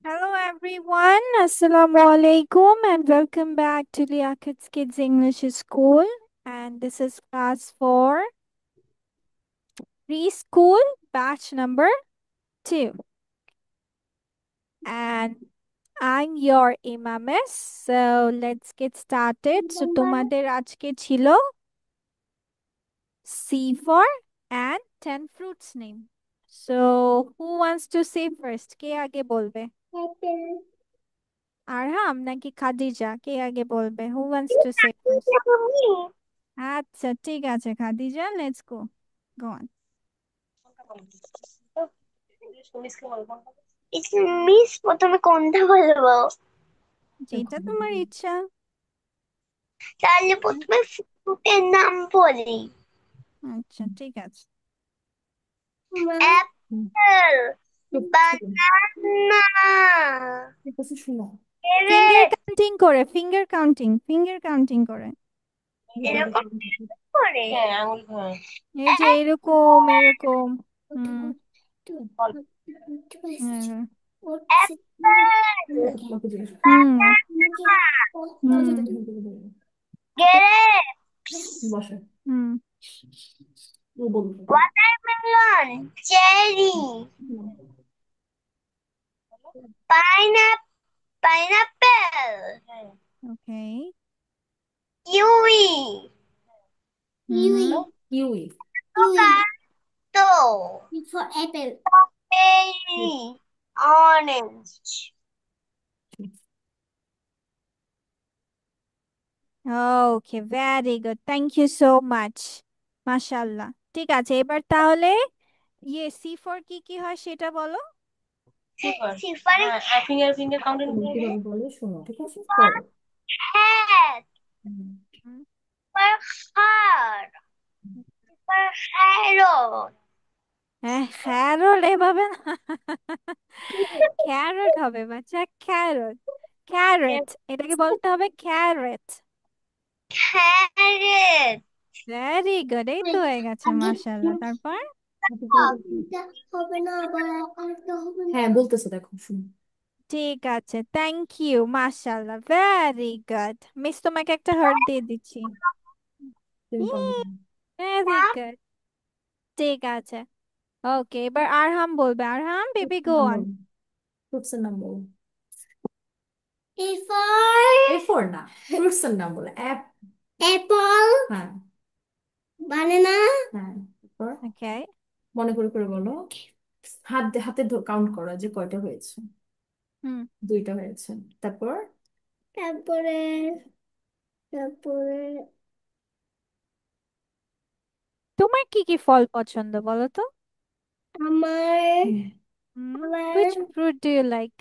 Hello everyone, Assalamu alaikum and welcome back to Liakat's Kids English School, and this is class 4 preschool batch number 2, and I'm your Imamis. So let's get started. So তোমাদের আজকে ছিল C for and 10 fruits name. So who wants to say first? কে আগে বলবে? আরহাম নাকি খাদিজা, কে আগে বলবে? Who wants to say first? আচ্ছা ঠিক আছে Khadija, let's go go on. Miss প্রথমে কোনটা বলবো? যেটা তোমার ইচ্ছা। তাহলে প্রথমে ফ্রুটের নাম বলি। আচ্ছা ঠিক আছে। Apple, banana, finger grape. Counting করে, ফিঙ্গার কাউন্টিং করে। এরকম করে এই যে এরকম এরকম। Hmm. Hmm. Apple, hmm. Banana, hmm. Grapes, hmm. Watermelon, cherry, pineapple, okay. Kiwi, hmm. avocado, for apple, strawberry, orange. Okay, very good, thank you so much, মাশাআল্লাহ। ঠিক আছে, এবার তাহলে সি ফর কি কি হয় সেটা বলো। সিফারে ফিঙ্গার ফিঙ্গার কাউন্টিং কিভাবে বলে শোনো, ঠিক আছে? পড়ো। হ্যাট, হুম। for heart, for carrot. হ্যাঁ, ক্যারট এভাবে না। ক্যারট হবে বাচ্চা, ক্যারট। ক্যারেট, এটাকে বলতে হবে ক্যারেট। Carrot. ভেরি গুড, এই তো হয়ে গেছে, আগে মাশাআল্লাহ। তারপর এটা হবে না, আবার আরেকটা হবে না। হ্যাঁ, বলতেছে, দেখো শুনো। ঠিক আছে, থ্যাংক ইউ, মাশাআল্লাহ, ভেরি গুড। মিস তোমাকে একটা হার্ট দিয়ে দিচ্ছি। তুমি পারবে না। Very good. ঠিক আছে, ওকে, এবার আরহাম বলবে। আরহাম বেবি, ফ্রুটসের গো নাম অন। বলো। ফ্রুটসের নাম বলো। A for না, ফ্রুটসের নাম বলো। অ্যাপল, হ্যাঁ, বানানা, হ্যাঁ, তারপর ওকে। মনে করে করে বলো। হাতে হাতে কাউন্ট করো যে কয়টা হয়েছে। হুম। দুইটা হয়েছে। তারপর তারপরে তারপরে তোমার কি কি ফল পছন্দ বলো তো? আমার হুম। আমার Which fruit do you like?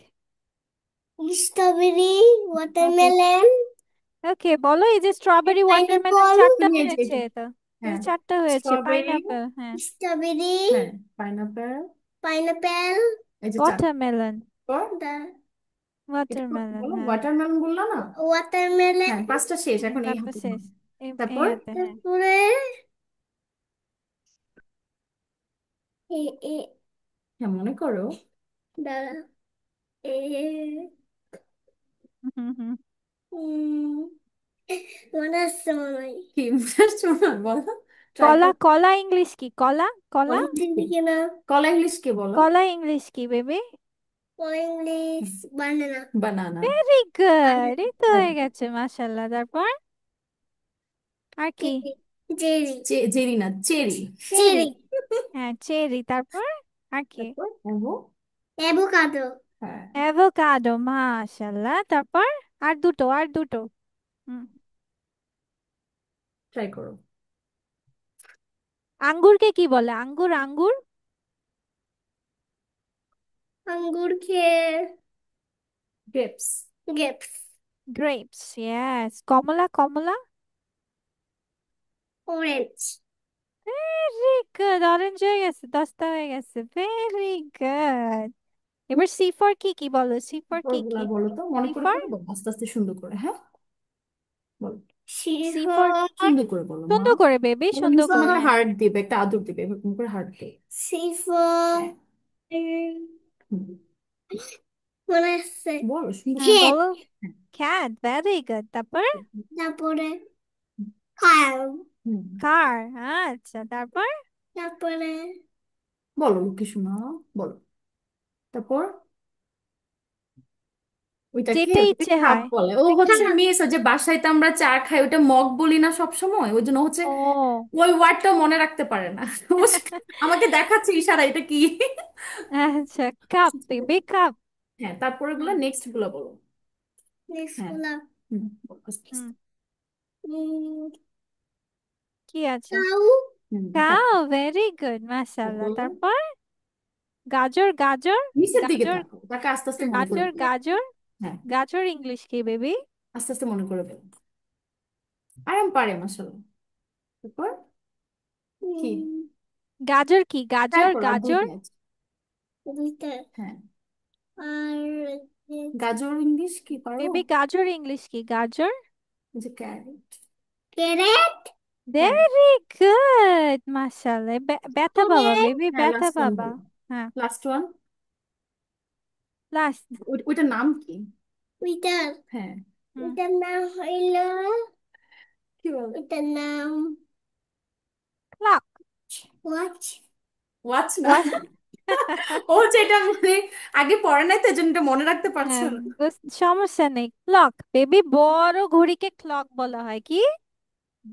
Strawberry, Okay. Watermelon, okay, বলো। এই যে স্ট্রবেরি, ওয়াটারমেলন পাইনাপল, চারটা এই যে হয়েছে এটা, তো। এই যে হ্যাঁ, চারটা হয়েছে, স্ট্রবেরি, পাইনাপেল, হ্যাঁ। স্ট্রবেরি, হ্যাঁ, পাইনাপেল, পাইনাপেল, এই যে চার। ওয়াটারমেলন। এটা ওয়াটারমেলন, বলো, হ্যাঁ। ওয়াটারমেলন বললা না? ওয়াটারমেলন, হ্যাঁ, পাঁচটা শেষ, এখন এই তারপর হাতে নাও। শেষ। এই তারপর হাতে, হ্যাঁ। তারপরে এ এ হ্যাঁ, মনে করো। দাঁড়া, এ হুম হুম। উম, মনে আসছে মনে হয়। কি মনে আসছে মনে হয়? বলো, ট্রাই কলা, করো। কলা ইংলিশ কি? কলা, কলা। কলা চিনি কিনা, কলা ইংলিশ কি বলো? কলা ইংলিশ কি বেবি? কলা ইংলিশ বানানা, বানানা। ভেরি গুড, এই তো হয়ে গেছে, মাশাল্লাহ। তারপর আর কি? জেরি, জেরি না, চেরি। চেরি। হ্যাঁ, চেরি। তারপর আর কি? তারপর অ্যাভোকাডো, হ্যাঁ, অ্যাভোকাডো, মাশাল্লাহ। তারপর আর দুটো, আর দুটো। হুম। ট্রাই করো। আঙ্গুরকে কি বলে? আঙ্গুর, আঙ্গুর। আঙ্গুর খেয়ে গ্রেপস, গ্রেপস, গ্রেপস, ইয়েস। কমলা, কমলা। অরেঞ্জ। ভেরি গুড, অরেঞ্জ হয়ে গেছে, 10টা হয়ে গেছে, ভেরি গুড। এবার সি ফর কি কি বলো, সি ফর কি পরগুলা কি? বলো তো, মনে সি করে ফর, করে বলো, আস্তে আস্তে সুন্দর করে, হ্যাঁ, বলো। সি ফর শিফর, সুন্দর করে বলো মা। সুন্দর করে বেবি, বলো, সুন্দর মিস করে, তোমাকে হ্যাঁ। হার্ট দিবে, একটা আদর দিবে, এরকম করে হার্ট দিবে। শিফর, মনে আছে বলো সুন্দর হ্যাঁ ক্ষেত বলো। cat, very good. তারপর তারপরে কার car, আচ্ছা তারপর তারপরে বলো কি শোনা বলো তারপর ওইটাকে যেটা ওটাকে ইচ্ছে কাপ হয়। বলে ও এটা কি? হচ্ছে মিস ওই যে বাসায় তো আমরা চা খাই ওটা মগ বলি না সব সময় ওই জন্য হচ্ছে ও ওই ওয়ার্ডটা মনে রাখতে পারে না ও আমাকে দেখাচ্ছে ইশারা এটা কি আচ্ছা কাপ, বেবি কাপ। হ্যাঁ তারপরে গুলো হুম নেক্সট গুলো বলো নেক্সট হ্যাঁ গুলা হুম বলো, আস্তে হুম আস্তে। উম, কি আছে? কাউ কাউ, তারপর ভেরি গুড, মাশাআল্লাহ। বলো তারপর গাজর, গাজর। নিচের দিকে গাজর, থাকো তাকে আস্তে আস্তে মনে করে গাজর, ফেলো। গাজর। হ্যাঁ গাজর ইংলিশ কি বেবি? আস্তে আস্তে মনে করে ফেলো আরাম পারে মাসাল্লাহ তারপর কি গাজর কি? ট্রাই গাজর, করো আর গাজর। দুইটা আছে দুইটা হ্যাঁ আর গাজর ইংলিশ কি পারো বেবি গাজর ইংলিশ কি? গাজর। এই যে carrot carrot carrot very good, মাশাআল্লাহ। ব্যথা বাবা ওকে বেবি, হ্যাঁ ব্যথা লাস্ট ওয়ান বাবা। বলো হ্যাঁ লাস্ট ওয়ান লাস্ট। ওইটার নাম কি ওইটার হ্যাঁ হুম ওইটার নাম হইলো কি বল ওইটার নাম ক্লক। ওয়াচ ওয়াচ না ওয়াচ। ও যেটা মানে আগে পড়ে নাই তো এজন্য এটা মনে রাখতে পারছো হ্যাঁ না সমস্যা নেই, ক্লক বেবি। বড় ঘড়িকে ক্লক বলা হয় কি?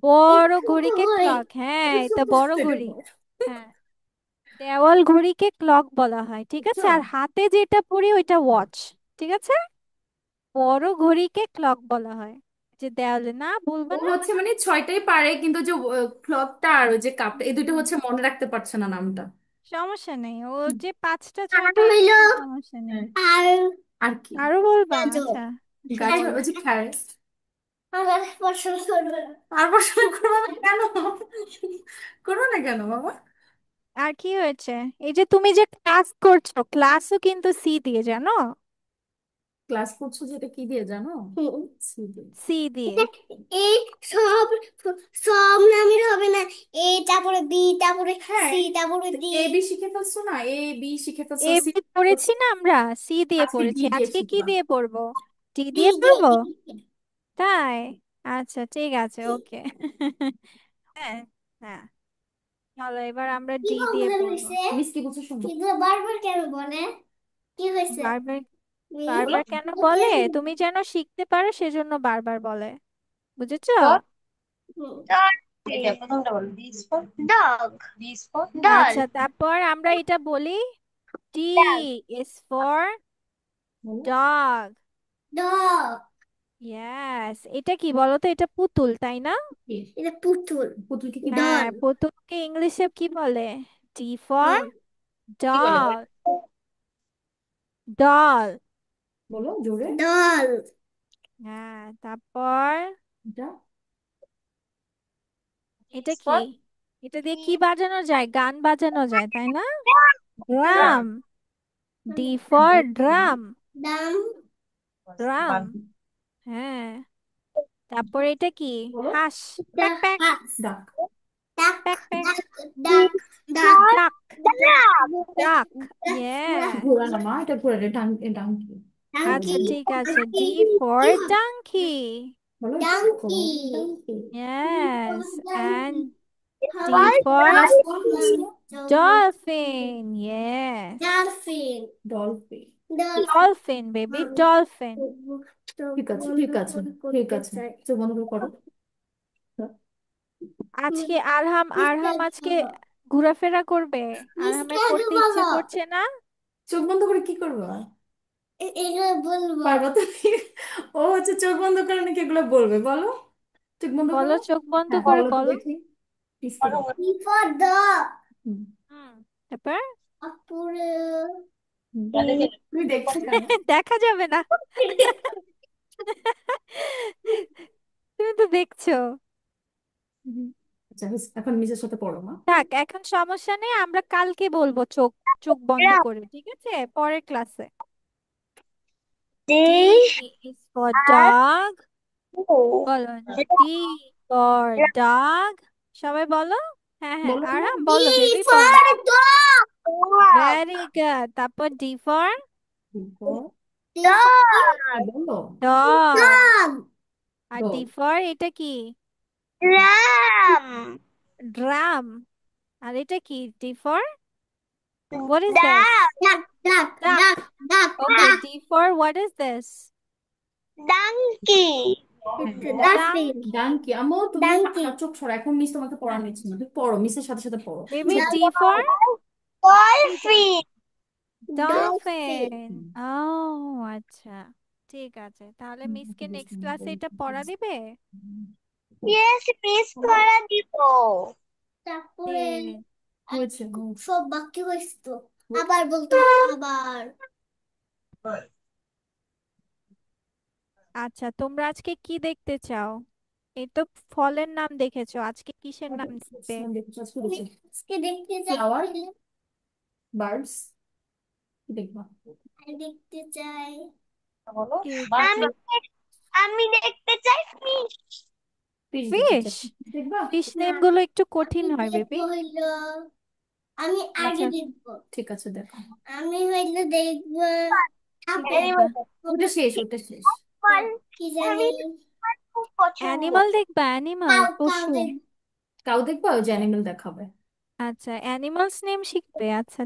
বড় একটু ঘড়িকে হয় ক্লক, হ্যাঁ এটা এটা ছোট বড় ছোট এটা ঘড়ি। বড় হ্যাঁ দেওয়াল ঘড়িকে ক্লক বলা হয়, ঠিক আছে। বুঝছো আর হাতে যেটা পরি ওইটা ওয়াচ, ঠিক আছে। বড় ঘড়িকে ক্লক বলা হয়। যে দেওয়ালে না, বলবে ও না। হচ্ছে মানে ছয়টাই পারে কিন্তু যে ক্লকটা আর ওই যে কাপটা এই দুটো হুম, হচ্ছে মনে রাখতে পারছে না নামটা সমস্যা নেই, ও হুম। যে পাঁচটা আর ছয়টা হইলো এরকম সমস্যা নেই। হ্যাঁ। আর আর কি আরো বলবা? গাজর আচ্ছা গাজর বলো। ওই যে খ্যারেট আর পছন্দ করবে না আর পছন্দ করবে না কেন করবে না কেন বাবা আর কি হয়েছে? এই যে তুমি যে ক্লাস করছো, ক্লাসও কিন্তু সি দিয়ে, জানো? ক্লাস করছো যেটা কি দিয়ে জানো সি দিয়ে সি দিয়ে। এটা এই সব সব নামের হবে না এ তারপরে বি তারপরে হ্যাঁ সি তারপরে ডি এ বি শিখে ফেলছো না এ বি শিখে ফেলছো এ সি বি পড়েছি না আমরা, সি দিয়ে আজকে ডি পড়েছি। দিয়ে আজকে কি শিখবা দিয়ে পড়বো? টি ডি দিয়ে দিয়ে পড়বো? ডি তাই? আচ্ছা ঠিক আছে, ওকে। হ্যাঁ হ্যাঁ চলো এবার আমরা কি ডি দিয়ে প্রবলেম পড়বো। হয়েছে মিস কি বলছো শুনো এগুলো বারবার কেন বলে কি হয়েছে বারবার? বলো বারবার কেন বলে? তুমি যেন শিখতে পারো সেজন্য বারবার বলে, বুঝেছো? Dog. এটা প্রথমটা বলো D is for dog. D is for doll. আচ্ছা তারপর আমরা এটা বলি, টি Dog. ইজ ফর বলো ডগ। dog. ইয়েস, এটা কি বলো তো? এটা পুতুল তাই না? কি? এটা পুতুল পুতুলকে কি হ্যাঁ ডল পুতুলকে ইংলিশে কি বলে? ডি ফর ডল কি বলে ডল। ডল। বলো জোরে ডল হ্যাঁ তারপর এটা এটা is কি? for এটা দিয়ে কি বাজানো যায়? গান বাজানো যায় তাই না? drum. Drum. D for drum. Drum. Drum. হ্যাঁ তারপর এটা কি? বলো হাঁস। এটা প্যাক প্যাক। হাঁস ডাক ডাক প্যাক প্যাক। ডাক ডাক ডাক ডাক। ডাক ডাক। ঘোড়া ইয়েস। ঘোড়া না মা এটা ঘোড়া ডাঙ্কি আচ্ছা ডাঙ্কি ঠিক আছে, ডি ফর ডাঙ্কি। বলো donkey yes. And D Why for dolphin? Dolphin. Yes. Dolphin. Dolphin. Dolphin. Dolphin baby, dolphin. ঠিক আছে ঠিক আছে ঠিক আছে চোখ বন্ধ করে করো আজকে আরহাম, আরহাম আজকে ঘোরাফেরা করবে? আরহামের মিসকে পড়তে ইচ্ছে বলো করছে না? চোখ বন্ধ করে কি করবো এগুলো বলবো পারবো তুমি ও হচ্ছে চোখ বন্ধ করে নাকি এগুলো বলবে বলো চোখ বন্ধ বলো, করো চোখ বন্ধ হ্যাঁ করে বলো তো বলো। দেখি কি for dog হুম হুম তারপর তারপরে তুমি দেখছো কেন দেখা যাবে না। তুমি তো দেখছো। হুম। আচ্ছা এখন নিজের সাথে পড়ো মা থাক এখন সমস্যা নেই, আমরা কালকে বলবো চোখ চোখ বন্ধ করে, ঠিক আছে, পরের ক্লাসে। ডি D ইজ ফর আর ডগ। O বলো, ডি ফর ডগ। সবাই বলো। হ্যাঁ হ্যাঁ বলো আরহাম D বলো বেবি for বলো। dog dog very good. তারপর D for D for D for হ্যাঁ, বলো। ডগ। ডগ। আর ডি ডগ। ফর এটা কি? Drum. ড্রাম। আর এটা কি? D for what is this? Duck. Duck duck duck. Duck duck okay, duck. D for what is this? Donkey. Dustbin. ডাঙ্কি আমো, তুমি ডাঙ্কি। চোখ সরো, এখন মিস তোমাকে পড়া নিচ্ছে না, তুমি পড়ো, মিসের সাথে সাথে পড়ো। বেবি চোখ। D for Dolphin. Dolphin. Dolphin. ও আচ্ছা, ঠিক আছে, তাহলে মিসকে নেক্সট ক্লাসে এটা পড়া দিবে। Yes, Miss পড়া দিব। তারপরে ঠিক। হয়েছে। সব বাকি হয়েছে তো, আবার বলতে হবে আবার। আচ্ছা, তোমরা আজকে কি দেখতে চাও? এই তো ফলের নাম দেখেছো, আজকে কিসের নাম দেখবে? আমি আজকে দেখতে চাই, ফ্লাওয়ার, বার্ডস, কি দেখবা? আর দেখতে চাই কি আমি দেখো? আমি দেখতে চাই fish. ফিশ দেখতে ফিশ। চাই, দেখবা? ফিশ না। নেম গুলো একটু আমি কঠিন হয় দেখবো বেবি। হইলো, আমি আগে আচ্ছা, দেখবো। ঠিক আছে, দেখো। আমি হইলো দেখবো কি ঠাকুর। দেখবা? Animal. ওটা শেষ, ওটা শেষ। কি জানি, আমি খুব পছন্দ। অ্যানিমাল দেখবা, অ্যানিমাল, কাউ কাউ পশু। দেখবো। কাউ দেখবা, ওই যে অ্যানিমেল দেখাবে। আচ্ছা, অ্যানিমালস নেম শিখবে, আচ্ছা।